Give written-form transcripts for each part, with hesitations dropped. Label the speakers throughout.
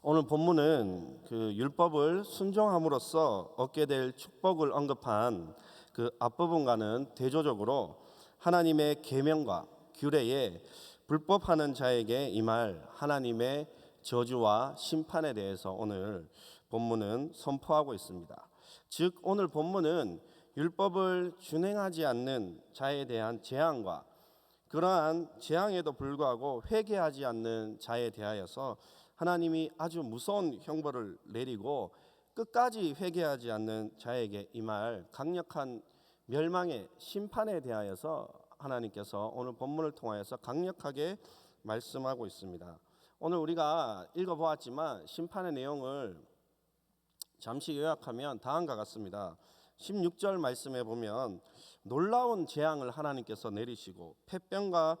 Speaker 1: 오늘 본문은 그 율법을 순종함으로써 얻게 될 축복을 언급한 그 앞부분과는 대조적으로 하나님의 계명과 규례에 불법하는 자에게 임할 하나님의 저주와 심판에 대해서 오늘 본문은 선포하고 있습니다. 즉 오늘 본문은 율법을 준행하지 않는 자에 대한 재앙과 그러한 재앙에도 불구하고 회개하지 않는 자에 대하여서 하나님이 아주 무서운 형벌을 내리고 끝까지 회개하지 않는 자에게 임할 강력한 멸망의 심판에 대하여서 하나님께서 오늘 본문을 통하여서 강력하게 말씀하고 있습니다. 오늘 우리가 읽어보았지만 심판의 내용을 잠시 요약하면 다음과 같습니다. 16절 말씀에 보면 놀라운 재앙을 하나님께서 내리시고 폐병과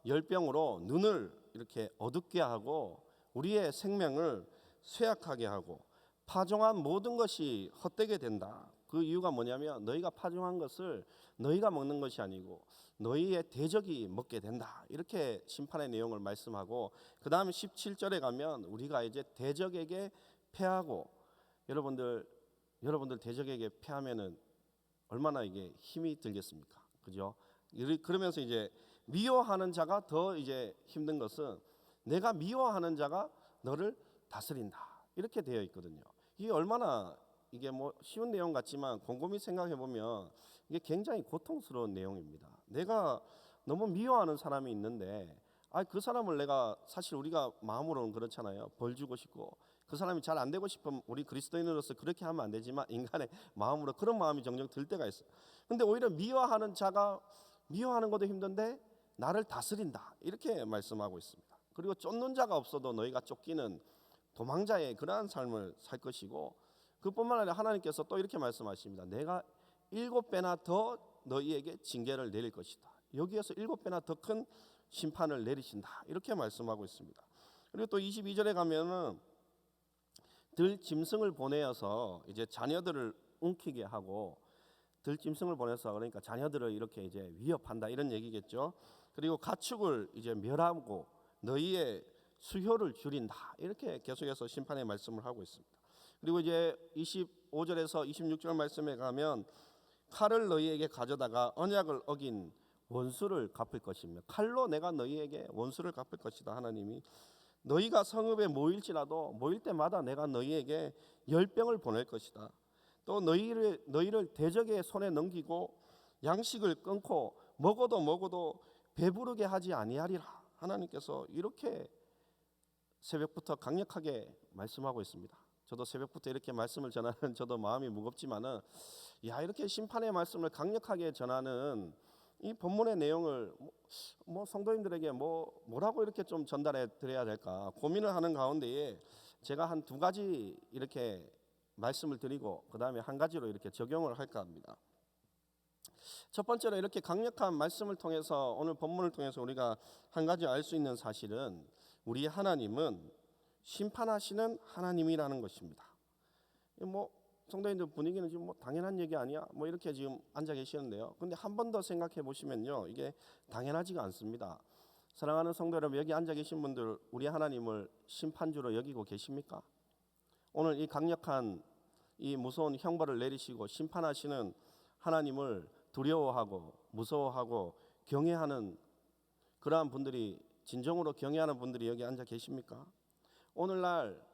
Speaker 1: 열병으로 눈을 이렇게 어둡게 하고 우리의 생명을 쇠약하게 하고 파종한 모든 것이 헛되게 된다. 그 이유가 뭐냐면 너희가 파종한 것을 너희가 먹는 것이 아니고 너희의 대적이 먹게 된다. 이렇게 심판의 내용을 말씀하고 그 다음에 17절에 가면 우리가 이제 대적에게 패하고 여러분들 대적에게 패하면은 얼마나 이게 힘이 들겠습니까? 그죠? 그러면서 이제 미워하는 자가 더 이제 힘든 것은 내가 미워하는 자가 너를 다스린다. 이렇게 되어 있거든요. 이게 얼마나 이게 뭐 쉬운 내용 같지만 곰곰이 생각해 보면 이게 굉장히 고통스러운 내용입니다. 내가 너무 미워하는 사람이 있는데 그 사람을 내가 사실 우리가 마음으로는 그렇잖아요. 벌 주고 싶고 그 사람이 잘 안 되고 싶으면 우리 그리스도인으로서 그렇게 하면 안 되지만 인간의 마음으로 그런 마음이 종종 들 때가 있어요. 근데 오히려 미워하는 자가 미워하는 것도 힘든데 나를 다스린다. 이렇게 말씀하고 있습니다. 그리고 쫓는 자가 없어도 너희가 쫓기는 도망자의 그러한 삶을 살 것이고 그뿐만 아니라 하나님께서 또 이렇게 말씀하십니다. 내가 7배나 더 너희에게 징계를 내릴 것이다. 여기에서 7배나 더 큰 심판을 내리신다. 이렇게 말씀하고 있습니다. 그리고 또 22절에 가면은 들짐승을 보내어서 이제 자녀들을 움키게 하고 들짐승을 보내서 그러니까 자녀들을 이렇게 이제 위협한다 이런 얘기겠죠. 그리고 가축을 이제 멸하고 너희의 수효를 줄인다. 이렇게 계속해서 심판의 말씀을 하고 있습니다. 그리고 이제 25절에서 26절 말씀에 가면 칼을 너희에게 가져다가 언약을 어긴 원수를 갚을 것이며 칼로 내가 너희에게 원수를 갚을 것이다. 하나님이 너희가 성읍에 모일지라도 모일 때마다 내가 너희에게 열병을 보낼 것이다. 또 너희를 대적의 손에 넘기고 양식을 끊고 먹어도 배부르게 하지 아니하리라. 하나님께서 이렇게 새벽부터 강력하게 말씀하고 있습니다. 저도 새벽부터 이렇게 말씀을 전하는 저도 마음이 무겁지만은 이렇게 심판의 말씀을 강력하게 전하는 이 본문의 내용을 뭐 성도님들에게 뭐라고 이렇게 좀 전달해 드려야 될까 고민을 하는 가운데에 제가 한 2가지 이렇게 말씀을 드리고 그 다음에 한 가지로 이렇게 적용을 할까 합니다. 첫 번째로 이렇게 강력한 말씀을 통해서 오늘 본문을 통해서 우리가 한 가지 알 수 있는 사실은 우리 하나님은 심판하시는 하나님이라는 것입니다. 성도님들 분위기는 지금 당연한 얘기 아니야? 이렇게 지금 앉아 계시는데요. 근데 한 번 더 생각해 보시면요. 이게 당연하지가 않습니다. 사랑하는 성도 여러분, 여기 앉아 계신 분들 우리 하나님을 심판주로 여기고 계십니까? 오늘 이 강력한 이 무서운 형벌을 내리시고 심판하시는 하나님을 두려워하고 무서워하고 경외하는 그러한 분들이 진정으로 경외하는 분들이 여기 앉아 계십니까? 오늘날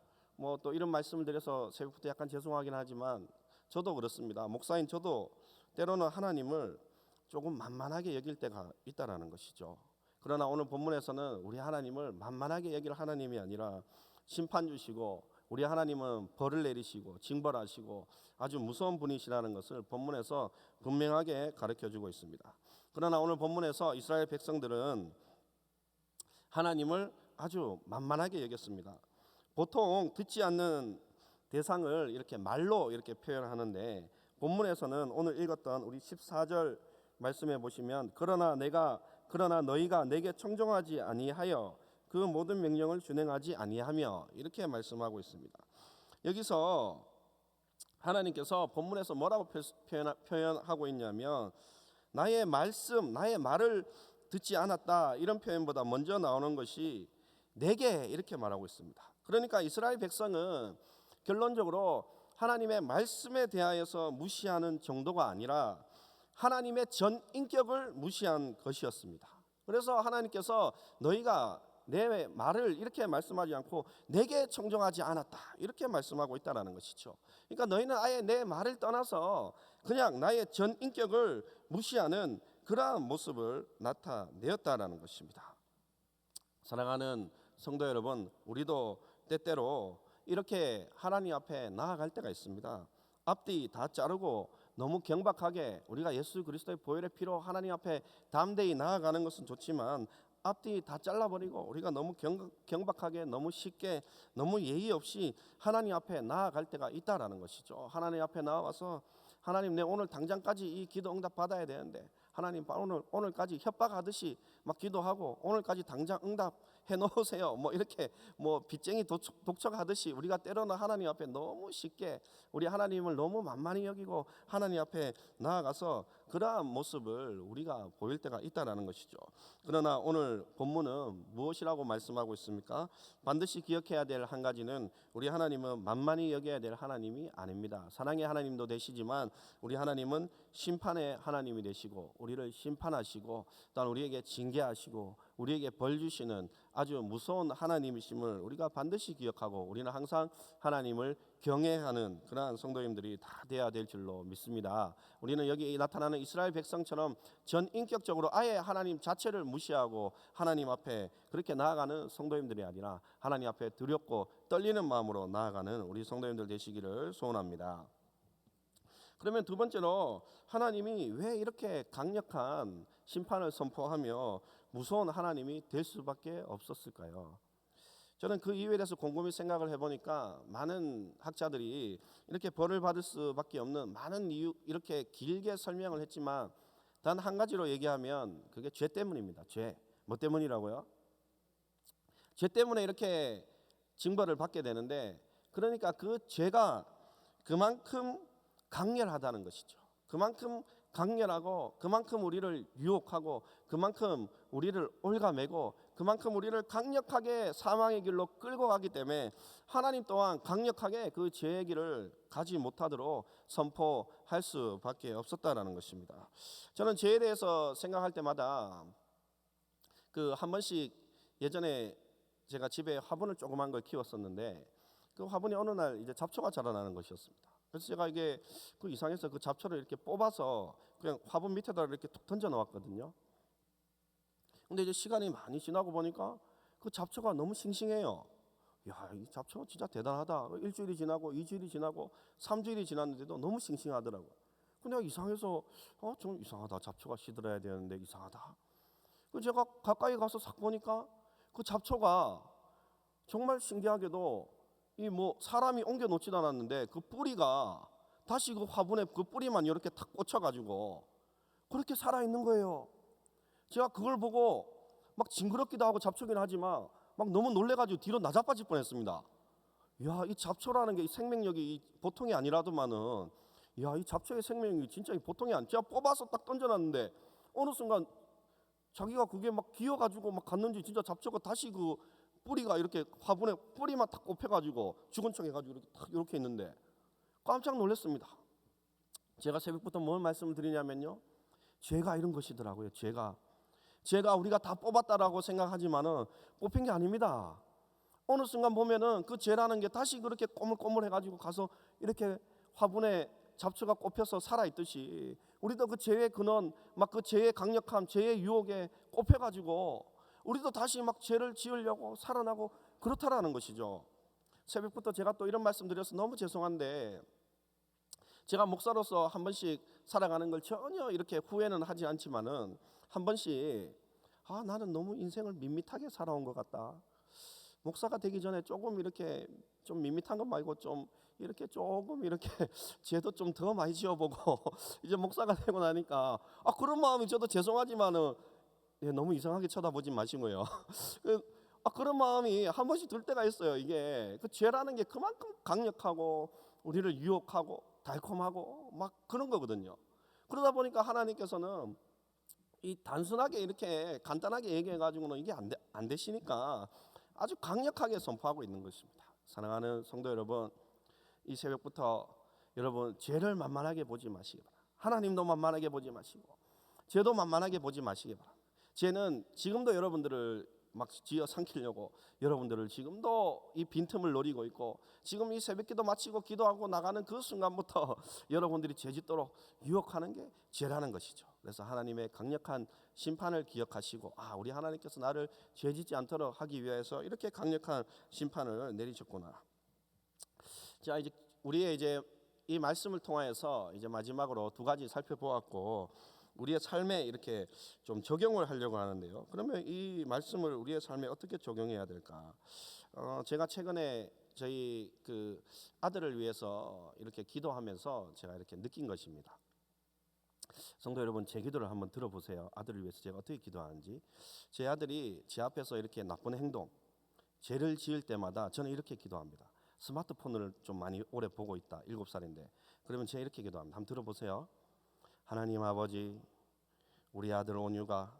Speaker 1: 또 이런 말씀을 드려서 새벽부터 약간 죄송하긴 하지만 저도 그렇습니다. 목사인 저도 때로는 하나님을 조금 만만하게 여길 때가 있다라는 것이죠. 그러나 오늘 본문에서는 우리 하나님을 만만하게 여길 하나님이 아니라 심판 주시고 우리 하나님은 벌을 내리시고 징벌하시고 아주 무서운 분이시라는 것을 본문에서 분명하게 가르쳐주고 있습니다. 그러나 오늘 본문에서 이스라엘 백성들은 하나님을 아주 만만하게 여겼습니다. 보통 듣지 않는 대상을 이렇게 말로 이렇게 표현하는데 본문에서는 오늘 읽었던 우리 14절 말씀해 보시면 그러나 너희가 내게 청종하지 아니하여 그 모든 명령을 준행하지 아니하며 이렇게 말씀하고 있습니다. 여기서 하나님께서 본문에서 뭐라고 표현하고 있냐면 나의 말을 듣지 않았다 이런 표현보다 먼저 나오는 것이 내게 이렇게 말하고 있습니다. 그러니까 이스라엘 백성은 결론적으로 하나님의 말씀에 대하여서 무시하는 정도가 아니라 하나님의 전 인격을 무시한 것이었습니다. 그래서 하나님께서 너희가 내 말을 이렇게 말씀하지 않고 내게 청종하지 않았다 이렇게 말씀하고 있다는 것이죠. 그러니까 너희는 아예 내 말을 떠나서 그냥 나의 전 인격을 무시하는 그러한 모습을 나타내었다는 것입니다. 사랑하는 성도 여러분, 우리도 때때로 이렇게 하나님 앞에 나아갈 때가 있습니다. 앞뒤 다 자르고 너무 경박하게 우리가 예수 그리스도의 보혈의 피로 하나님 앞에 담대히 나아가는 것은 좋지만 앞뒤 다 잘라버리고 우리가 너무 경박하게 너무 쉽게 너무 예의 없이 하나님 앞에 나아갈 때가 있다라는 것이죠. 하나님 앞에 나와서 하나님 내 오늘 당장까지 이 기도 응답 받아야 되는데 하나님 오늘까지 협박하듯이 막 기도하고 오늘까지 당장 응답 해놓으세요. 뭐 이렇게 뭐 빚쟁이 독촉하듯이 우리가 때로는 하나님 앞에 너무 쉽게 우리 하나님을 너무 만만히 여기고 하나님 앞에 나아가서 그러한 모습을 우리가 보일 때가 있다라는 것이죠. 그러나 오늘 본문은 무엇이라고 말씀하고 있습니까? 반드시 기억해야 될 한 가지는 우리 하나님은 만만히 여겨야 될 하나님이 아닙니다. 사랑의 하나님도 되시지만 우리 하나님은 심판의 하나님이 되시고 우리를 심판하시고 또한 우리에게 징계하시고 우리에게 벌 주시는 아주 무서운 하나님이심을 우리가 반드시 기억하고 우리는 항상 하나님을 경외하는 그러한 성도님들이 다 되어야 될 줄로 믿습니다. 우리는 여기 나타나는 이스라엘 백성처럼 전인격적으로 아예 하나님 자체를 무시하고 하나님 앞에 그렇게 나아가는 성도님들이 아니라 하나님 앞에 두렵고 떨리는 마음으로 나아가는 우리 성도님들 되시기를 소원합니다. 그러면 두 번째로 하나님이 왜 이렇게 강력한 심판을 선포하며 무서운 하나님이 될 수밖에 없었을까요? 저는 그 이유에 대해서 곰곰이 생각을 해보니까 많은 학자들이 이렇게 벌을 받을 수밖에 없는 많은 이유 이렇게 길게 설명을 했지만 단 한 가지로 얘기하면 그게 죄 때문입니다. 죄. 뭐 때문이라고요? 죄 때문에 이렇게 징벌을 받게 되는데 그러니까 그 죄가 그만큼 강렬하다는 것이죠. 그만큼 강렬하고 그만큼 우리를 유혹하고 그만큼 우리를 올가매고 그만큼 우리를 강력하게 사망의 길로 끌고 가기 때문에 하나님 또한 강력하게 그 죄의 길을 가지 못하도록 선포할 수밖에 없었다라는 것입니다. 저는 죄에 대해서 생각할 때마다 그 한 번씩 예전에 제가 집에 화분을 조그만 걸 키웠었는데 그 화분이 어느 날 이제 잡초가 자라나는 것이었습니다. 그래서 제가 이게 그 이상해서 그 잡초를 이렇게 뽑아서 그냥 화분 밑에다 이렇게 툭 던져 놓았거든요. 근데 이제 시간이 많이 지나고 보니까 그 잡초가 너무 싱싱해요. 야, 이 잡초 진짜 대단하다. 일주일이 지나고 2주일이 지나고 3주일이 지났는데도 너무 싱싱하더라고요. 근데 이상해서 좀 이상하다. 잡초가 시들어야 되는데 이상하다. 그 제가 가까이 가서 싹 보니까 그 잡초가 정말 신기하게도 이 뭐 사람이 옮겨 놓지도 않았는데 그 뿌리가 다시 그 화분에 그 뿌리만 이렇게 탁 꽂혀가지고 그렇게 살아 있는 거예요. 제가 그걸 보고 막 징그럽기도 하고 잡초긴 하지만 막 너무 놀래가지고 뒤로 나자빠질 뻔했습니다. 야, 이 잡초라는 게 이 생명력이 보통이 아니라더만은 야, 이 잡초의 생명력이 진짜 보통이 아니. 제가 뽑아서 딱 던져놨는데 어느 순간 자기가 그게 막 기어가지고 막 갔는지 진짜 잡초가 다시 그 뿌리가 이렇게 화분에 뿌리만 탁 꼽혀가지고 죽은 척 해가지고 이렇게 탁 이렇게 있는데 깜짝 놀랐습니다. 제가 새벽부터 뭘 말씀을 드리냐면요, 죄가 이런 것이더라고요. 죄가 우리가 다 뽑았다라고 생각하지만은 뽑힌 게 아닙니다. 어느 순간 보면은 그 죄라는 게 다시 그렇게 꼬물꼬물해가지고 가서 이렇게 화분에 잡초가 꼽혀서 살아있듯이 우리도 그 죄의 근원, 막 그 죄의 강력함, 죄의 유혹에 꼽혀가지고 우리도 다시 막 죄를 지으려고 살아나고 그렇다라는 것이죠. 새벽부터 제가 또 이런 말씀 드려서 너무 죄송한데 제가 목사로서 한 번씩 살아가는 걸 전혀 이렇게 후회는 하지 않지만은 한 번씩 나는 너무 인생을 밋밋하게 살아온 것 같다. 목사가 되기 전에 조금 이렇게 좀 밋밋한 것 말고 좀 이렇게 조금 이렇게 죄도 좀 더 많이 지어보고 이제 목사가 되고 나니까 그런 마음이 저도 죄송하지만은 너무 이상하게 쳐다보지 마시고요. 그런 마음이 한 번씩 들 때가 있어요. 이게 그 죄라는 게 그만큼 강력하고 우리를 유혹하고 달콤하고 막 그런 거거든요. 그러다 보니까 하나님께서는 이 단순하게 이렇게 간단하게 얘기해 가지고는 이게 안 되시니까 아주 강력하게 선포하고 있는 것입니다. 사랑하는 성도 여러분, 이 새벽부터 여러분 죄를 만만하게 보지 마시기 바랍니다. 하나님도 만만하게 보지 마시고 죄도 만만하게 보지 마시기 바랍니다. 죄는 지금도 여러분들을 막 쥐어 삼키려고 여러분들을 지금도 이 빈틈을 노리고 있고, 지금 이 새벽기도 마치고 기도하고 나가는 그 순간부터 여러분들이 죄짓도록 유혹하는 게 죄라는 것이죠. 그래서 하나님의 강력한 심판을 기억하시고, 우리 하나님께서 나를 죄짓지 않도록 하기 위해서 이렇게 강력한 심판을 내리셨구나. 자, 이제 우리의 이제 이 말씀을 통하여서 이제 마지막으로 두 가지 살펴보았고, 우리의 삶에 이렇게 좀 적용을 하려고 하는데요. 그러면 이 말씀을 우리의 삶에 어떻게 적용해야 될까? 제가 최근에 저희 그 아들을 위해서 이렇게 기도하면서 제가 이렇게 느낀 것입니다. 성도 여러분, 제 기도를 한번 들어보세요. 아들을 위해서 제가 어떻게 기도하는지. 제 아들이 제 앞에서 이렇게 나쁜 행동, 죄를 지을 때마다 저는 이렇게 기도합니다. 스마트폰을 좀 많이 오래 보고 있다. 7살인데. 그러면 제가 이렇게 기도합니다. 한번 들어보세요. 하나님 아버지, 우리 아들 온유가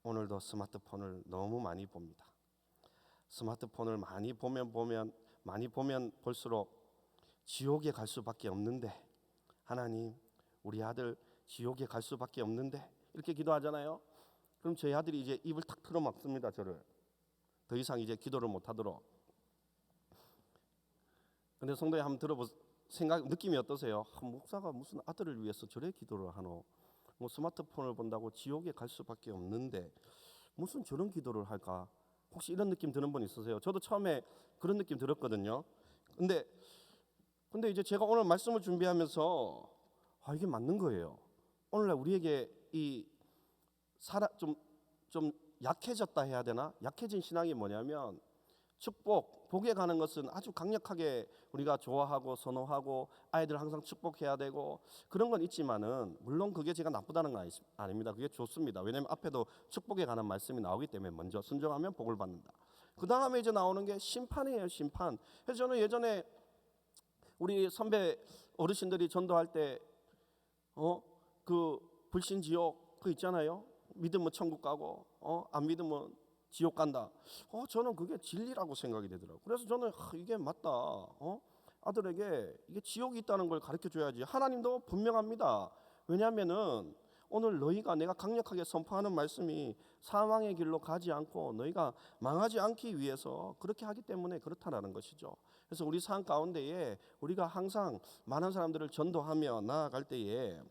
Speaker 1: 오늘도 스마트폰을 너무 많이 봅니다. 스마트폰을 많이 보면 볼수록 지옥에 갈 수밖에 없는데, 하나님, 우리 아들 지옥에 갈 수밖에 없는데, 이렇게 기도하잖아요. 그럼 저희 아들이 이제 입을 탁 틀어막습니다. 저를 더 이상 이제 기도를 못하도록. 근데 성도님 한번 느낌이 어떠세요? 목사가 무슨 아들을 위해서 저래 기도를 하노? 뭐 스마트폰을 본다고 지옥에 갈 수밖에 없는데 무슨 저런 기도를 할까? 혹시 이런 느낌 드는 분 있으세요? 저도 처음에 그런 느낌 들었거든요. 근데 이제 제가 오늘 말씀을 준비하면서 이게 맞는 거예요. 오늘날 우리에게 이 좀 약해졌다 해야 되나? 약해진 신앙이 뭐냐면, 복에 가는 것은 아주 강력하게 우리가 좋아하고 선호하고 아이들 항상 축복해야 되고 그런 건 있지만은, 물론 그게 제가 나쁘다는 건 아닙니다. 그게 좋습니다. 왜냐하면 앞에도 축복에 관한 말씀이 나오기 때문에 먼저 순종하면 복을 받는다. 그 다음에 이제 나오는 게 심판이에요. 심판. 그래서 저는 예전에 우리 선배 어르신들이 전도할 때 그 불신지옥 그 있잖아요. 믿으면 천국 가고 안 믿으면 지옥 간다. 저는 그게 진리라고 생각이 되더라고요. 그래서 저는 이게 맞다. 아들에게 이게 지옥이 있다는 걸 가르쳐 줘야지. 하나님도 분명합니다. 왜냐하면은 오늘 너희가, 내가 강력하게 선포하는 말씀이 사망의 길로 가지 않고 너희가 망하지 않기 위해서 그렇게 하기 때문에 그렇다라는 것이죠. 그래서 우리 삶 가운데에 우리가 항상 많은 사람들을 전도하며 나아갈 때에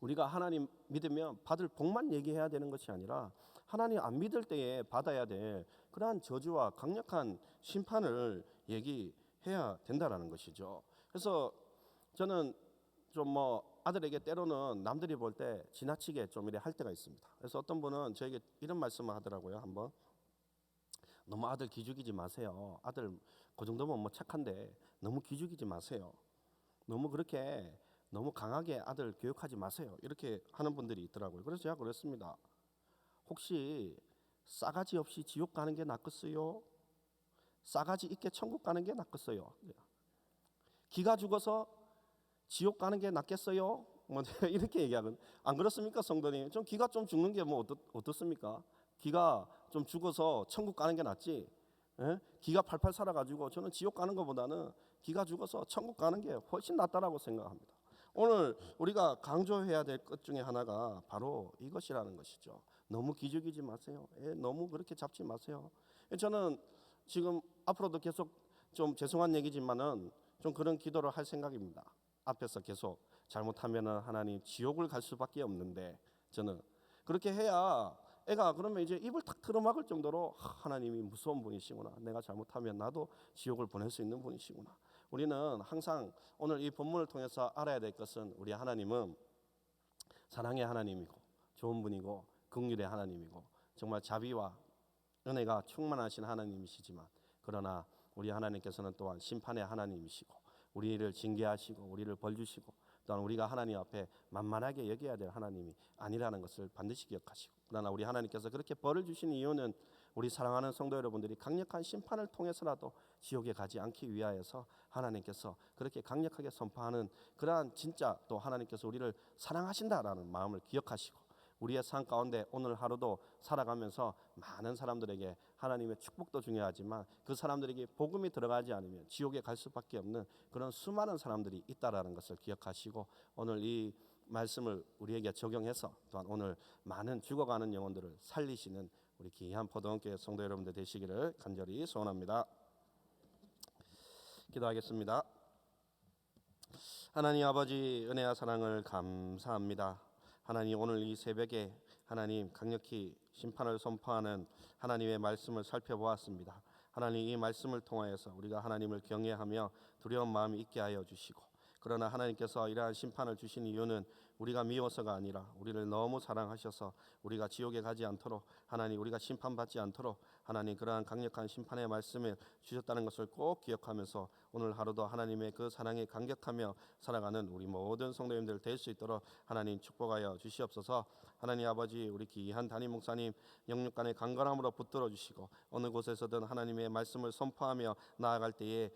Speaker 1: 우리가 하나님 믿으면 받을 복만 얘기해야 되는 것이 아니라, 하나님 안 믿을 때에 받아야 될 그러한 저주와 강력한 심판을 얘기해야 된다라는 것이죠. 그래서 저는 좀 아들에게 때로는 남들이 볼 때 지나치게 좀 이래 할 때가 있습니다. 그래서 어떤 분은 저에게 이런 말씀을 하더라고요. 한번, 너무 아들 기죽이지 마세요. 아들 그 정도면 뭐 착한데 너무 기죽이지 마세요. 너무 강하게 아들 교육하지 마세요. 이렇게 하는 분들이 있더라고요. 그래서 제가 그랬습니다. 혹시 싸가지 없이 지옥 가는 게 낫겠어요? 싸가지 있게 천국 가는 게 낫겠어요? 기가 죽어서 지옥 가는 게 낫겠어요? 뭐 이렇게 얘기하면, 안 그렇습니까, 성도님? 좀 기가 좀 죽는 게 뭐 어떻습니까? 기가 좀 죽어서 천국 가는 게 낫지. 기가 팔팔 살아가지고 저는 지옥 가는 것보다는 기가 죽어서 천국 가는 게 훨씬 낫다라고 생각합니다. 오늘 우리가 강조해야 될 것 중에 하나가 바로 이것이라는 것이죠. 너무 기죽이지 마세요. 너무 그렇게 잡지 마세요. 저는 지금 앞으로도 계속, 좀 죄송한 얘기지만은 좀 그런 기도를 할 생각입니다. 앞에서 계속 잘못하면은 하나님 지옥을 갈 수밖에 없는데, 저는 그렇게 해야 애가 그러면 이제 입을 탁 틀어막을 정도로 하나님이 무서운 분이시구나. 내가 잘못하면 나도 지옥을 보낼 수 있는 분이시구나. 우리는 항상 오늘 이 본문을 통해서 알아야 될 것은, 우리 하나님은 사랑의 하나님이고 좋은 분이고 긍휼의 하나님이고 정말 자비와 은혜가 충만하신 하나님이시지만, 그러나 우리 하나님께서는 또한 심판의 하나님이시고 우리를 징계하시고 우리를 벌주시고, 또한 우리가 하나님 앞에 만만하게 여겨야 될 하나님이 아니라는 것을 반드시 기억하시고, 그러나 우리 하나님께서 그렇게 벌을 주신 이유는 우리 사랑하는 성도 여러분들이 강력한 심판을 통해서라도 지옥에 가지 않기 위하여서 하나님께서 그렇게 강력하게 선포하는, 그러한 진짜 또 하나님께서 우리를 사랑하신다라는 마음을 기억하시고, 우리의 삶 가운데 오늘 하루도 살아가면서 많은 사람들에게 하나님의 축복도 중요하지만 그 사람들에게 복음이 들어가지 않으면 지옥에 갈 수밖에 없는 그런 수많은 사람들이 있다라는 것을 기억하시고 오늘 이 말씀을 우리에게 적용해서 또한 오늘 많은 죽어가는 영혼들을 살리시는 우리 귀한 포도원교회 성도 여러분들 되시기를 간절히 소원합니다. 기도하겠습니다. 하나님 아버지 은혜와 사랑을 감사합니다. 하나님 오늘 이 새벽에 하나님 강력히 심판을 선포하는 하나님의 말씀을 살펴보았습니다. 하나님 이 말씀을 통하여서 우리가 하나님을 경외하며 두려운 마음이 있게 하여 주시고 그러나 하나님께서 이러한 심판을 주신 이유는 우리가 미워서가 아니라 우리를 너무 사랑하셔서 우리가 지옥에 가지 않도록 하나님 우리가 심판받지 않도록 하나님 그러한 강력한 심판의 말씀을 주셨다는 것을 꼭 기억하면서 오늘 하루도 하나님의 그 사랑에 감격하며 살아가는 우리 모든 성도님들 될 수 있도록 하나님 축복하여 주시옵소서. 하나님 아버지 우리 귀한 담임 목사님 영육간의 강건함으로 붙들어 주시고 어느 곳에서든 하나님의 말씀을 선포하며 나아갈 때에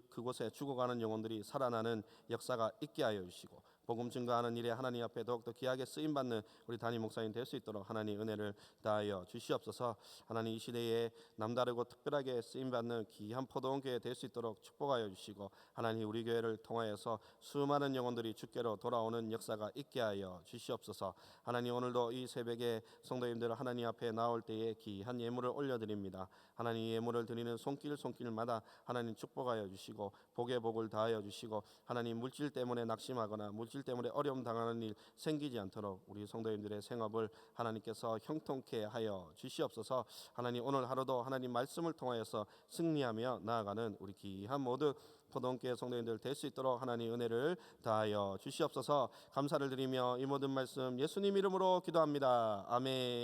Speaker 1: 그곳에 죽어가는 영혼들이 살아나는 역사가 있게 하여 주시고 복음 증거하는 일에 하나님 앞에 더욱더 귀하게 쓰임받는 우리 담임 목사님 될 수 있도록 하나님 은혜를 다하여 주시옵소서. 하나님 이 시대에 남다르고 특별하게 쓰임받는 귀한 포도원교회 될 수 있도록 축복하여 주시고 하나님 우리 교회를 통하여서 수많은 영혼들이 주께로 돌아오는 역사가 있게 하여 주시옵소서. 하나님 오늘도 이 새벽에 성도님들 하나님 앞에 나올 때에 귀한 예물을 올려드립니다. 하나님 예물을 드리는 손길마다 하나님 축복하여 주시고 복의 복을 다하여 주시고 하나님 물질 때문에 낙심하거나 물질 때문에 어려움 당하는 일 생기지 않도록 우리 성도님들의 생업을 하나님께서 형통케 하여 주시옵소서. 하나님 오늘 하루도 하나님 말씀을 통하여서 승리하며 나아가는 우리 귀한 모든 포도원교회 성도님들 될 수 있도록 하나님 은혜를 다하여 주시옵소서. 감사를 드리며 이 모든 말씀 예수님 이름으로 기도합니다. 아멘.